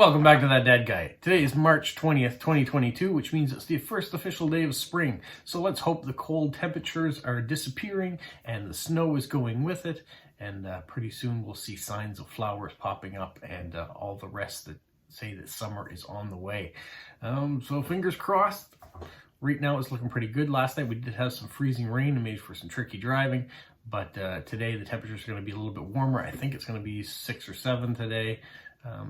Welcome back to That Dad Guy. Today is March 20th, 2022, which means it's the first official day of spring. So let's hope the cold temperatures are disappearing and the snow is going with it. And pretty soon we'll see signs of flowers popping up and all the rest that say that summer is on the way. So fingers crossed. Right now it's looking pretty good. Last night we did have some freezing rain and made for some tricky driving. But today the temperatures are going to be a little bit warmer. I think it's going to be 6 or 7 today.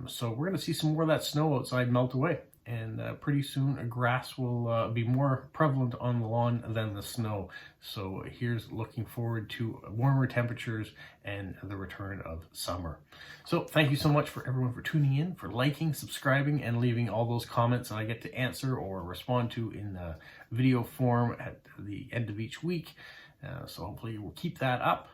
So we're going to see some more of that snow outside melt away, and pretty soon grass will be more prevalent on the lawn than the snow. So here's looking forward to warmer temperatures and the return of summer. So thank you so much for everyone for tuning in, for liking, subscribing, and leaving all those comments that I get to answer or respond to in video form at the end of each week. So hopefully we'll keep that up.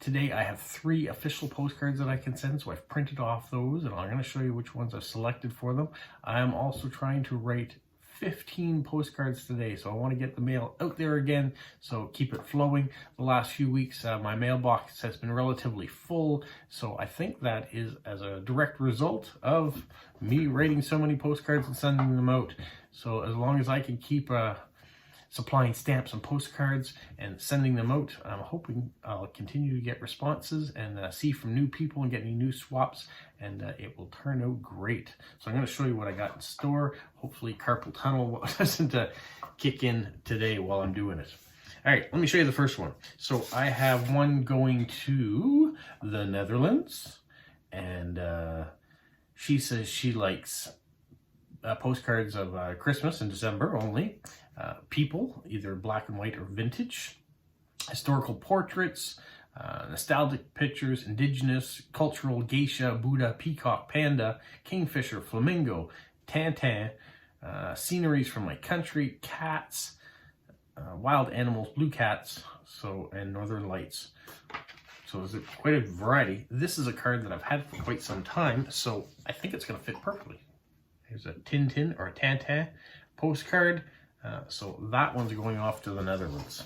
Today I have 3 official postcards that I can send, so I've printed off those and I'm going to show you which ones I've selected for them. I am also trying to write 15 postcards today, so I want to get the mail out there again, so keep it flowing. The last few weeks my mailbox has been relatively full, so I think that is as a direct result of me writing so many postcards and sending them out. So as long as I can keep supplying stamps and postcards and sending them out, I'm hoping I'll continue to get responses and see from new people and get any new swaps, and it will turn out great. So I'm going to show you what I got in store. Hopefully carpal tunnel doesn't kick in today while I'm doing it. All right, let me show you the first one. So I have one going to the Netherlands, and she says she likes postcards of Christmas in December only. People, either black and white or vintage, historical portraits, nostalgic pictures, indigenous, cultural, geisha, Buddha, peacock, panda, kingfisher, flamingo, tantan, sceneries from my country, cats, wild animals, blue cats, and northern lights. So there's quite a variety. This is a card that I've had for quite some time, so I think it's going to fit perfectly. Here's a Tintin or a Tantan postcard. So that one's going off to the Netherlands.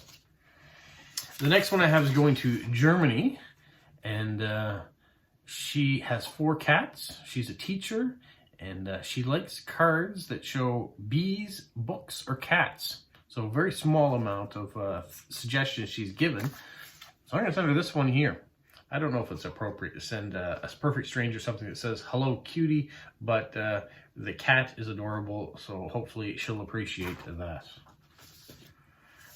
The next one I have is going to Germany, and she has 4 cats. She's a teacher, and she likes cards that show bees, books, or cats. So a very small amount of suggestions she's given. So I'm going to send her this one here. I don't know if it's appropriate to send a perfect stranger something that says, "Hello, cutie," but the cat is adorable, so hopefully she'll appreciate that.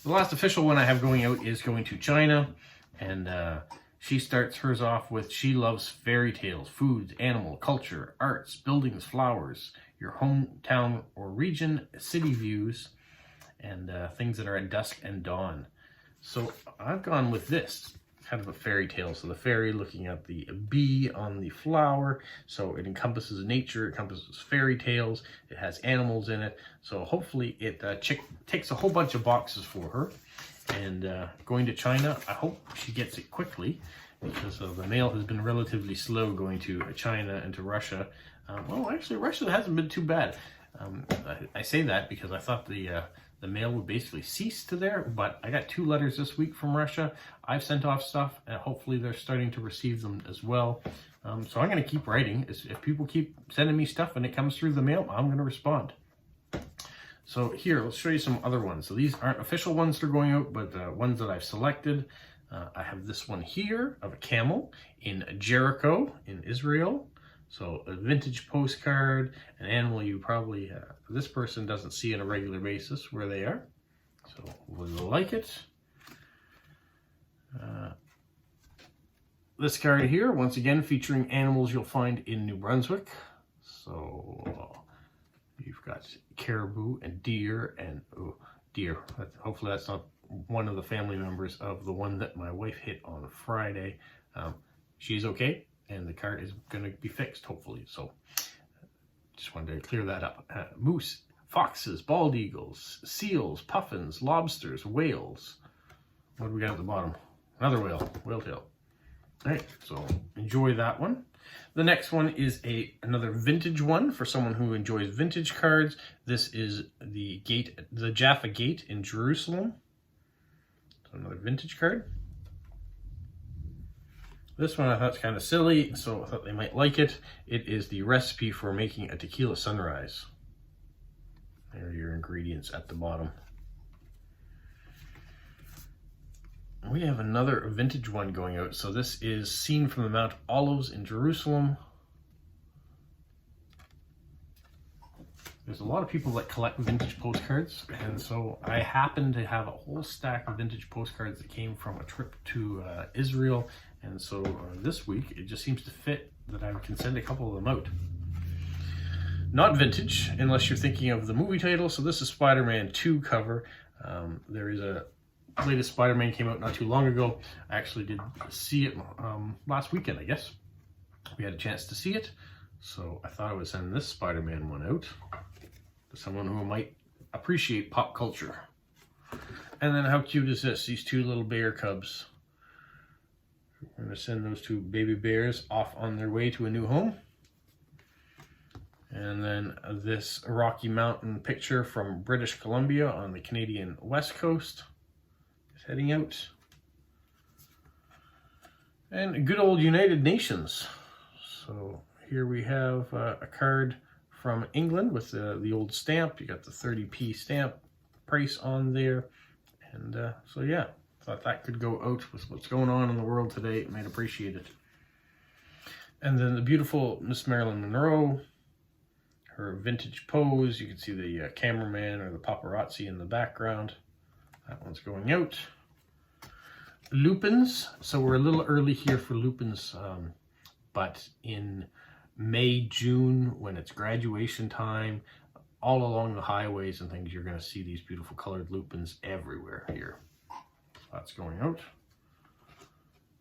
The last official one I have going out is going to China, and she starts hers off with, she loves fairy tales, foods, animal, culture, arts, buildings, flowers, your hometown or region, city views, and things that are at dusk and dawn. So I've gone with this. Kind of a fairy tale. So the fairy looking at the bee on the flower. So it encompasses nature, it encompasses fairy tales, it has animals in it. So hopefully it ticks a whole bunch of boxes for her. And going to China, I hope she gets it quickly, because the mail has been relatively slow going to China and to Russia. Well, actually Russia hasn't been too bad. I say that because I thought the mail would basically cease to there, but I got 2 letters this week from Russia. I've sent off stuff, and hopefully they're starting to receive them as well. So I'm going to keep writing. If people keep sending me stuff and it comes through the mail, I'm going to respond. So here, let's show you some other ones. So these aren't official ones that are going out, but ones that I've selected. I have this one here of a camel in Jericho in Israel. So a vintage postcard, an animal you probably, this person doesn't see on a regular basis where they are. So we'll like it. This card here, once again, featuring animals you'll find in New Brunswick. So you've got caribou and deer and deer. Hopefully that's not one of the family members of the one that my wife hit on Friday. She's okay. And the card is going to be fixed, hopefully. So just wanted to clear that up. Moose, foxes, bald eagles, seals, puffins, lobsters, whales. What do we got at the bottom? Another whale, whale tail. All right, so enjoy that one. The next one is another vintage one for someone who enjoys vintage cards. This is the Jaffa Gate in Jerusalem. So another vintage card. This one I thought was kind of silly, so I thought they might like it. It is the recipe for making a tequila sunrise. There are your ingredients at the bottom. We have another vintage one going out. So this is Seen from the Mount of Olives in Jerusalem. There's a lot of people that collect vintage postcards, and so I happen to have a whole stack of vintage postcards that came from a trip to Israel, and so this week it just seems to fit that I can send a couple of them out. Not vintage, unless you're thinking of the movie title. So this is Spider-Man 2 cover. There is a latest Spider-Man came out not too long ago. I actually did see it last weekend, I guess. We had a chance to see it, so I thought I would send this Spider-Man one out to someone who might appreciate pop culture. And then how cute is this? These two little bear cubs. We're going to send those two baby bears off on their way to a new home. And then this Rocky Mountain picture from British Columbia on the Canadian West Coast is heading out. And good old United Nations. So here we have a card from England with the old stamp. You got the 30p stamp price on there. And so yeah, thought that could go out with what's going on in the world today. It might appreciate it. And then the beautiful Miss Marilyn Monroe, her vintage pose. You can see the cameraman or the paparazzi in the background. That one's going out. Lupins. So we're a little early here for lupins, but in May, June, when it's graduation time, all along the highways and things, you're going to see these beautiful colored lupins everywhere here. That's going out.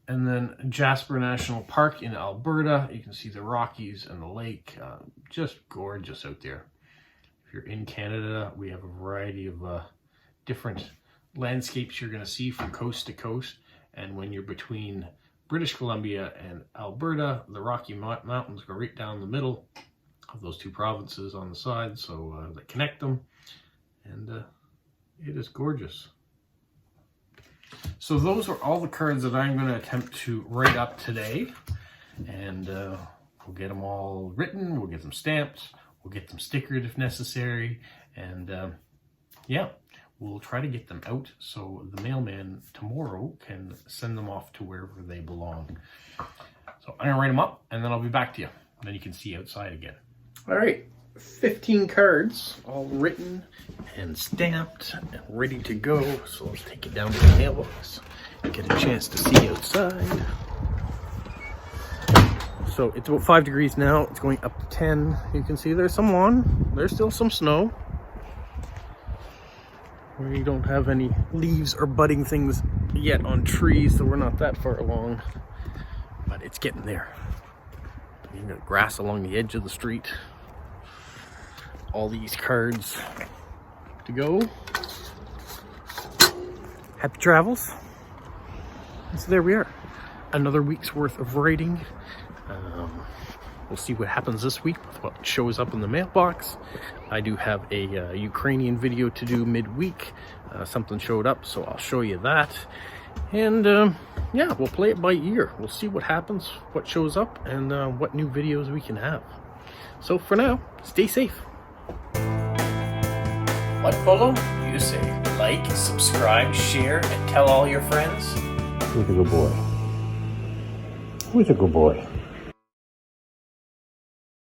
And then Jasper National Park in Alberta. You can see the Rockies and the lake. Just gorgeous out there. If you're in Canada, we have a variety of different landscapes you're going to see from coast to coast. And when you're between British Columbia and Alberta, the Rocky Mountains go right down the middle of those two provinces on the side, so that connect them. And it is gorgeous. So those are all the cards that I'm going to attempt to write up today, and we'll get them all written, we'll get them stamped, we'll get them stickered if necessary, and yeah, we'll try to get them out so the mailman tomorrow can send them off to wherever they belong. So I'm going to write them up, and then I'll be back to you. Then you can see outside again. All right, 15 cards, all written and stamped and ready to go. So let's take it down to the mailbox and get a chance to see outside. So it's about 5 degrees now. It's going up to 10. You can see there's some lawn. There's still some snow. We don't have any leaves or budding things yet on trees, so we're not that far along. But it's getting there. You got grass along the edge of the street. All these cards to go. Happy travels. And so there we are. Another week's worth of writing. We'll see what happens this week with what shows up in the mailbox. I do have a Ukrainian video to do midweek. Something showed up, so I'll show you that. And yeah, we'll play it by ear. We'll see what happens, what shows up, and what new videos we can have. So for now, stay safe. What, Polo? You say like, subscribe, share, and tell all your friends? Who's a good boy? Who's a good boy?